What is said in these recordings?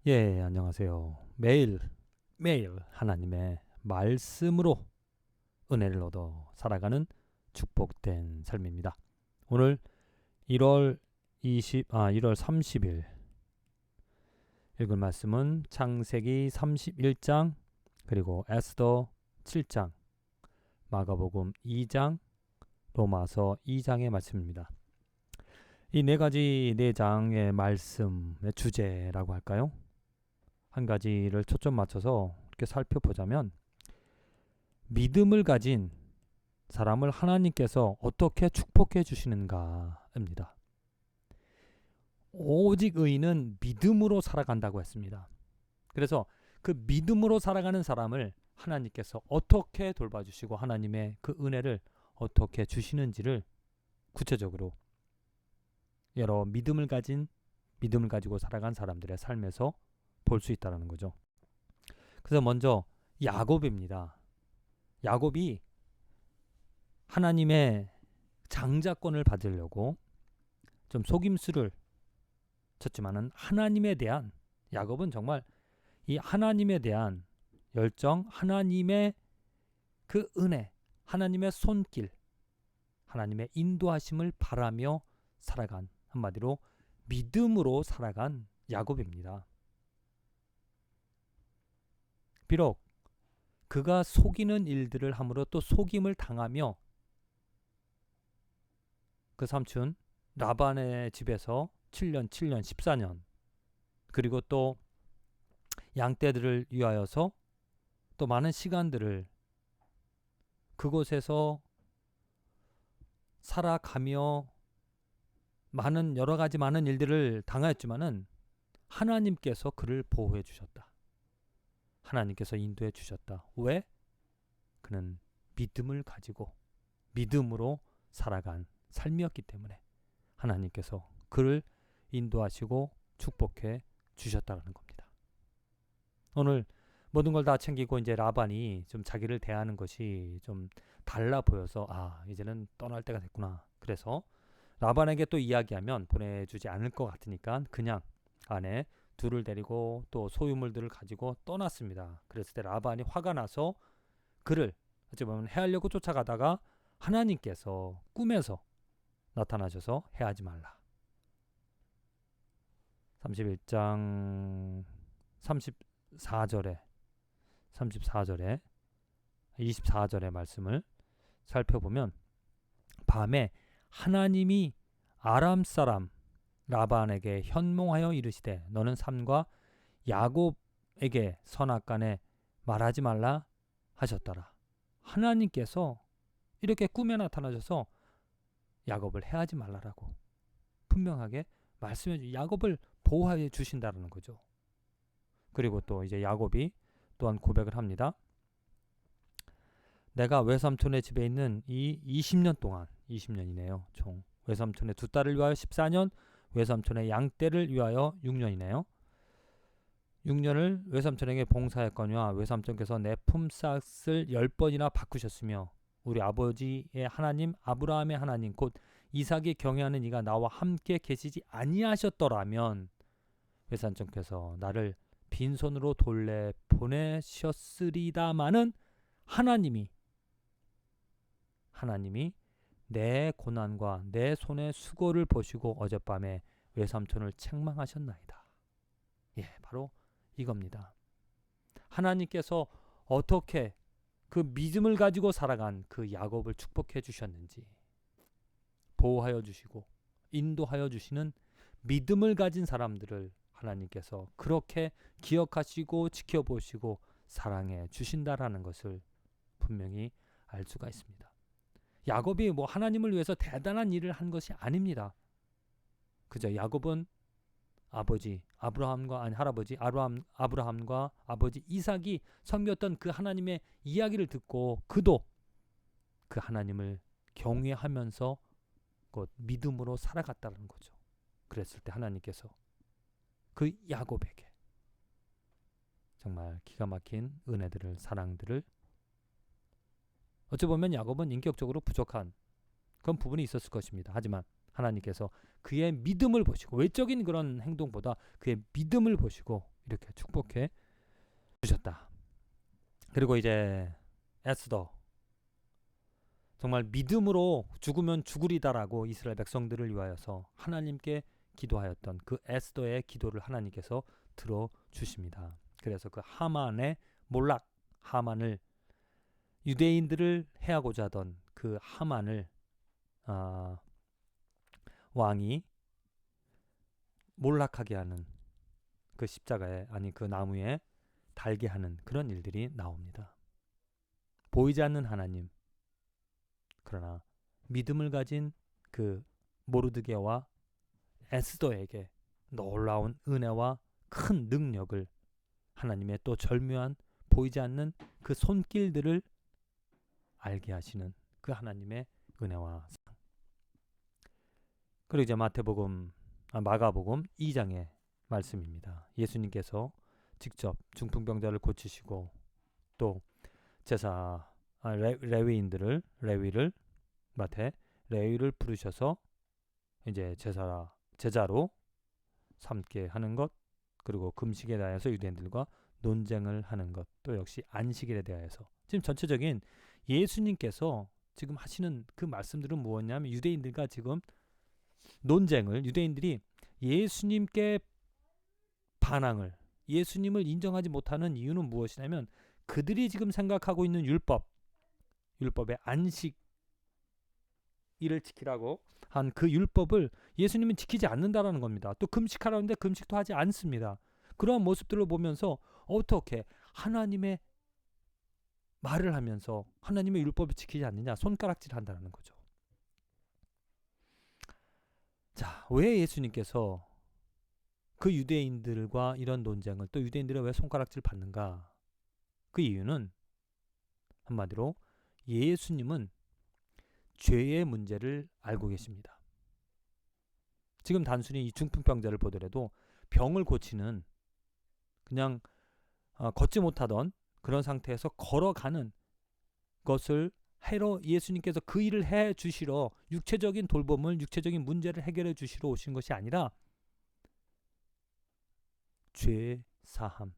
예, 안녕하세요. 매일 매일 하나님의 말씀으로 은혜를 얻어 살아가는 축복된 삶입니다. 오늘 1월 30일 읽을 말씀은 창세기 31장, 그리고 에스더 7장, 마가복음 2장, 로마서 2장의 말씀입니다. 이 네 장의 말씀의 주제라고 할까요? 한 가지를 초점 맞춰서 이렇게 살펴보자면, 믿음을 가진 사람을 하나님께서 어떻게 축복해 주시는가입니다. 오직 의인은 믿음으로 살아간다고 했습니다. 그래서 그 믿음으로 살아가는 사람을 하나님께서 어떻게 돌봐주시고 하나님의 그 은혜를 어떻게 주시는지를 구체적으로 여러 믿음을 가지고 살아간 사람들의 삶에서 볼 수 있다는 거죠. 그래서 먼저 야곱입니다. 야곱이 하나님의 장자권을 받으려고 좀 속임수를 쳤지만은, 하나님에 대한, 야곱은 정말 이 하나님에 대한 열정, 하나님의 그 은혜, 하나님의 손길, 하나님의 인도하심을 바라며 살아간, 한마디로 믿음으로 살아간 야곱입니다. 비록 그가 속이는 일들을 함으로 또 속임을 당하며 그 삼촌 라반의 집에서 7년, 14년, 그리고 또 양떼들을 위하여서 또 많은 시간들을 그곳에서 살아가며 여러 가지 많은 일들을 당하였지만은 하나님께서 그를 보호해 주셨다. 하나님께서 인도해 주셨다. 왜? 그는 믿음을 가지고 믿음으로 살아간 삶이었기 때문에 하나님께서 그를 인도하시고 축복해 주셨다는 겁니다. 오늘 모든 걸 다 챙기고 이제 라반이 좀 자기를 대하는 것이 좀 달라 보여서, 이제는 떠날 때가 됐구나. 그래서 라반에게 또 이야기하면 보내주지 않을 것 같으니까 그냥 아내 둘을 데리고 또 소유물들을 가지고 떠났습니다. 그랬을 때 라반이 화가 나서 그를 어찌 보면 해하려고 쫓아가다가 하나님께서 꿈에서 나타나셔서 해하지 말라. 31장 34절에 24절의 말씀을 살펴보면, 밤에 하나님이 아람 사람 라반에게 현몽하여 이르시되 너는 삼과 야곱에게 선악간에 말하지 말라 하셨더라. 하나님께서 이렇게 꿈에 나타나셔서 야곱을 해하지 말라라고 분명하게 말씀해 주시고 야곱을 보호해 주신다는 거죠. 그리고 또 이제 야곱이 또한 고백을 합니다. 내가 외삼촌의 집에 있는 이 20년 동안, 20년이네요. 총 외삼촌의 두 딸을 위하여 14년, 외삼촌의 양떼를 위하여 6년이네요. 6년을 외삼촌에게 봉사했거니와 외삼촌께서 내 품삯을 10번이나 바꾸셨으며 우리 아버지의 하나님 아브라함의 하나님 곧 이삭이 경외하는 이가 나와 함께 계시지 아니하셨더라면 외삼촌께서 나를 빈손으로 돌려 보내셨으리다마는 하나님이 내 고난과 내 손의 수고를 보시고 어젯밤에 외삼촌을 책망하셨나이다. 바로 이겁니다. 하나님께서 어떻게 그 믿음을 가지고 살아간 그 야곱을 축복해 주셨는지, 보호하여 주시고 인도하여 주시는 믿음을 가진 사람들을 하나님께서 그렇게 기억하시고 지켜보시고 사랑해 주신다라는 것을 분명히 알 수가 있습니다. 야곱이 하나님을 위해서 대단한 일을 한 것이 아닙니다. 그저 야곱은 아브라함과 아버지 이삭이 섬겼던 그 하나님의 이야기를 듣고 그도 그 하나님을 경외하면서 곧 믿음으로 살아갔다는 거죠. 그랬을 때 하나님께서 그 야곱에게 정말 기가 막힌 은혜들을, 사랑들을, 어찌 보면 야곱은 인격적으로 부족한 그런 부분이 있었을 것입니다. 하지만 하나님께서 그의 믿음을 보시고, 외적인 그런 행동보다 그의 믿음을 보시고 이렇게 축복해 주셨다. 그리고 이제 에스더, 정말 믿음으로 죽으면 죽으리다라고 이스라엘 백성들을 위하여서 하나님께 기도하였던 그 에스더의 기도를 하나님께서 들어주십니다. 그래서 그 하만의 몰락, 하만을, 유대인들을 해하고자 하던 그 하만을 왕이 몰락하게 하는, 그 십자가에, 아니 그 나무에 달게 하는 그런 일들이 나옵니다. 보이지 않는 하나님, 그러나 믿음을 가진 그 모르드게와 에스더에게 놀라운 은혜와 큰 능력을, 하나님의 또 절묘한 보이지 않는 그 손길들을 알게 하시는 그 하나님의 은혜와 사랑. 그리고 이제 마가복음 2장의 말씀입니다. 예수님께서 직접 중풍병자를 고치시고 또 레위를 부르셔서 이제 제자로 삼게 하는 것, 그리고 금식에 대하여서 유대인들과 논쟁을 하는 것, 또 역시 안식일에 대하여서, 지금 전체적인 예수님께서 지금 하시는 그 말씀들은 무엇냐면, 유대인들과 지금 논쟁을, 유대인들이 예수님께 반항을, 예수님을 인정하지 못하는 이유는 무엇이냐면, 그들이 지금 생각하고 있는 율법의 안식일을 지키라고 한 그 율법을 예수님은 지키지 않는다라는 겁니다. 또 금식하라는데 금식도 하지 않습니다. 그러한 모습들을 보면서 어떻게 하나님의 말을 하면서 하나님의 율법을 지키지 않느냐, 손가락질 한다는 거죠. 자, 왜 예수님께서 그 유대인들과 이런 논쟁을, 또 유대인들이 왜 손가락질 받는가? 그 이유는 한마디로 예수님은 죄의 문제를 알고 계십니다. 지금 단순히 이 중풍병자를 보더라도 병을 고치는, 그냥 걷지 못하던 그런 상태에서 걸어가는 것을 해로 예수님께서 그 일을 해 주시러, 육체적인 돌봄을, 육체적인 문제를 해결해 주시러 오신 것이 아니라 죄 사함,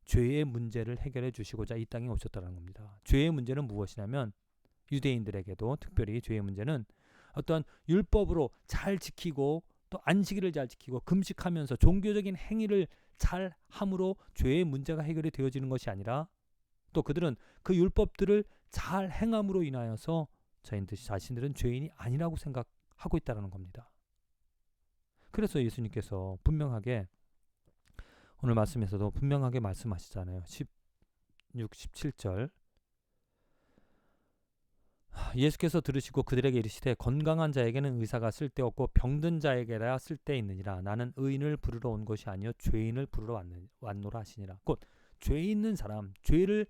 죄의 문제를 해결해 주시고자 이 땅에 오셨다는 겁니다. 죄의 문제는 무엇이냐면, 유대인들에게도 특별히 죄의 문제는 어떤 율법으로 잘 지키고 또 안식일을 잘 지키고 금식하면서 종교적인 행위를 잘 함으로 죄의 문제가 해결이 되어지는 것이 아니라, 또 그들은 그 율법들을 잘 행함으로 인하여서 자신들은 죄인이 아니라고 생각하고 있다는 겁니다. 그래서 예수님께서 분명하게 오늘 말씀에서도 분명하게 말씀하시잖아요. 16, 17절, 예수께서 들으시고 그들에게 이르시되 건강한 자에게는 의사가 쓸데없고 병든 자에게라 쓸데있느니라. 나는 의인을 부르러 온 것이 아니요 죄인을 부르러 왔노라 하시니라. 곧 죄 있는 사람, 죄를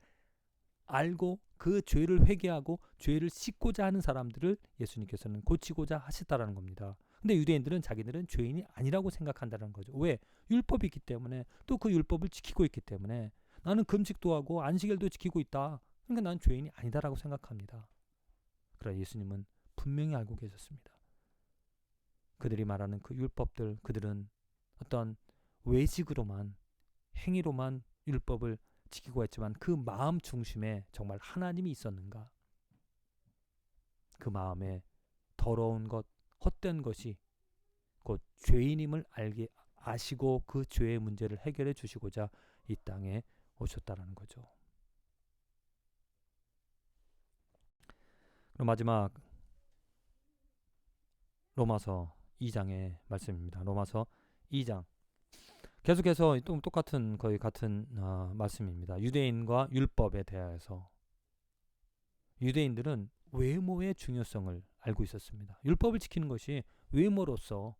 알고 그 죄를 회개하고 죄를 씻고자 하는 사람들을 예수님께서는 고치고자 하셨다라는 겁니다. 근데 유대인들은 자기들은 죄인이 아니라고 생각한다는 거죠. 왜? 율법이 있기 때문에, 또 그 율법을 지키고 있기 때문에, 나는 금식도 하고 안식일도 지키고 있다, 그러니까 난 죄인이 아니다라고 생각합니다. 그러나 예수님은 분명히 알고 계셨습니다. 그들이 말하는 그 율법들, 그들은 어떤 외식으로만, 행위로만 율법을 지키고 했지만 그 마음 중심에 정말 하나님이 있었는가? 그 마음에 더러운 것, 헛된 것이 곧 죄인임을 아시고 그 죄의 문제를 해결해 주시고자 이 땅에 오셨다라는 거죠. 그럼 마지막 로마서 2장의 말씀입니다. 로마서 2장. 계속해서 똑같은, 거의 같은 말씀입니다. 유대인과 율법에 대하여서, 유대인들은 외모의 중요성을 알고 있었습니다. 율법을 지키는 것이 외모로서,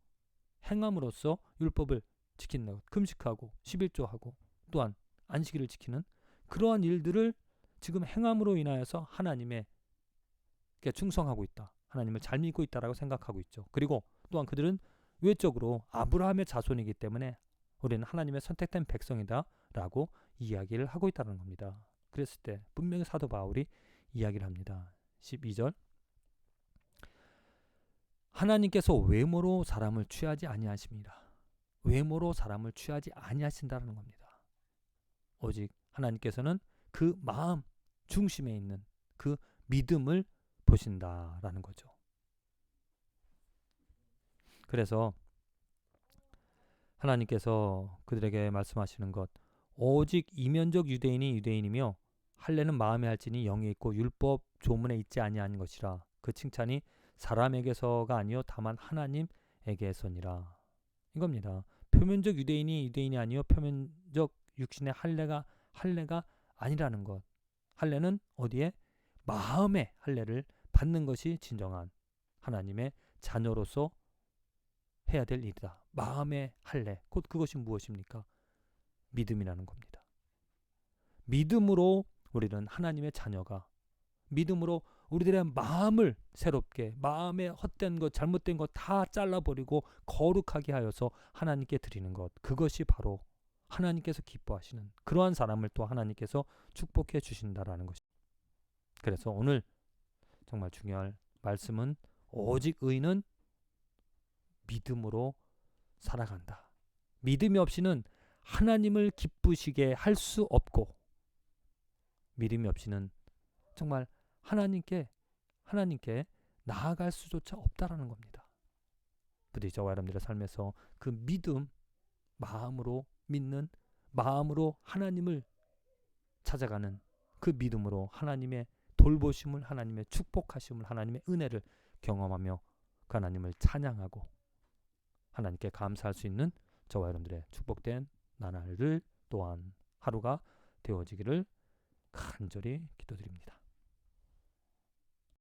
행함으로써 율법을 지키는 것, 금식하고 11조하고 또한 안식일을 지키는 그러한 일들을 지금 행함으로 인하여서 하나님의 충성하고 있다, 하나님을 잘 믿고 있다라고 생각하고 있죠. 그리고 또한 그들은 외적으로 아브라함의 자손이기 때문에 우리는 하나님의 선택된 백성이다라고 이야기를 하고 있다는 겁니다. 그랬을 때 분명히 사도 바울이 이야기를 합니다. 12절, 하나님께서 외모로 사람을 취하지 아니하십니다. 외모로 사람을 취하지 아니하신다는 겁니다. 오직 하나님께서는 그 마음 중심에 있는 그 믿음을 보신다라는 거죠. 그래서 하나님께서 그들에게 말씀하시는 것, 오직 이면적 유대인이 유대인이며 할례는 마음에 할지니 영에 있고 율법 조문에 있지 아니한 것이라. 그 칭찬이 사람에게서가 아니요 다만 하나님에게서니라. 이겁니다. 표면적 유대인이 유대인이 아니요 표면적 육신의 할례가 아니라는 것. 할례는 어디에? 마음의 할례를 받는 것이 진정한 하나님의 자녀로서 해야 될 일이다. 마음의 할례. 곧 그것이 무엇입니까? 믿음이라는 겁니다. 믿음으로 우리는 하나님의 자녀가, 믿음으로 우리들의 마음을 새롭게, 마음의 헛된 것, 잘못된 것 다 잘라버리고 거룩하게 하여서 하나님께 드리는 것, 그것이 바로 하나님께서 기뻐하시는 그러한 사람을 또 하나님께서 축복해 주신다라는 것입니다. 그래서 오늘 정말 중요할 말씀은 오직 의인은 믿음으로 살아간다. 믿음이 없이는 하나님을 기쁘시게 할 수 없고, 믿음이 없이는 정말 하나님께 나아갈 수조차 없다라는 겁니다. 부디 저와 여러분들의 삶에서 그 믿음, 마음으로 믿는, 마음으로 하나님을 찾아가는 그 믿음으로 하나님의 돌보심을, 하나님의 축복하심을, 하나님의 은혜를 경험하며 그 하나님을 찬양하고 하나님께 감사할 수 있는 저와 여러분들의 축복된 나날을 또한 하루가 되어지기를 간절히 기도드립니다.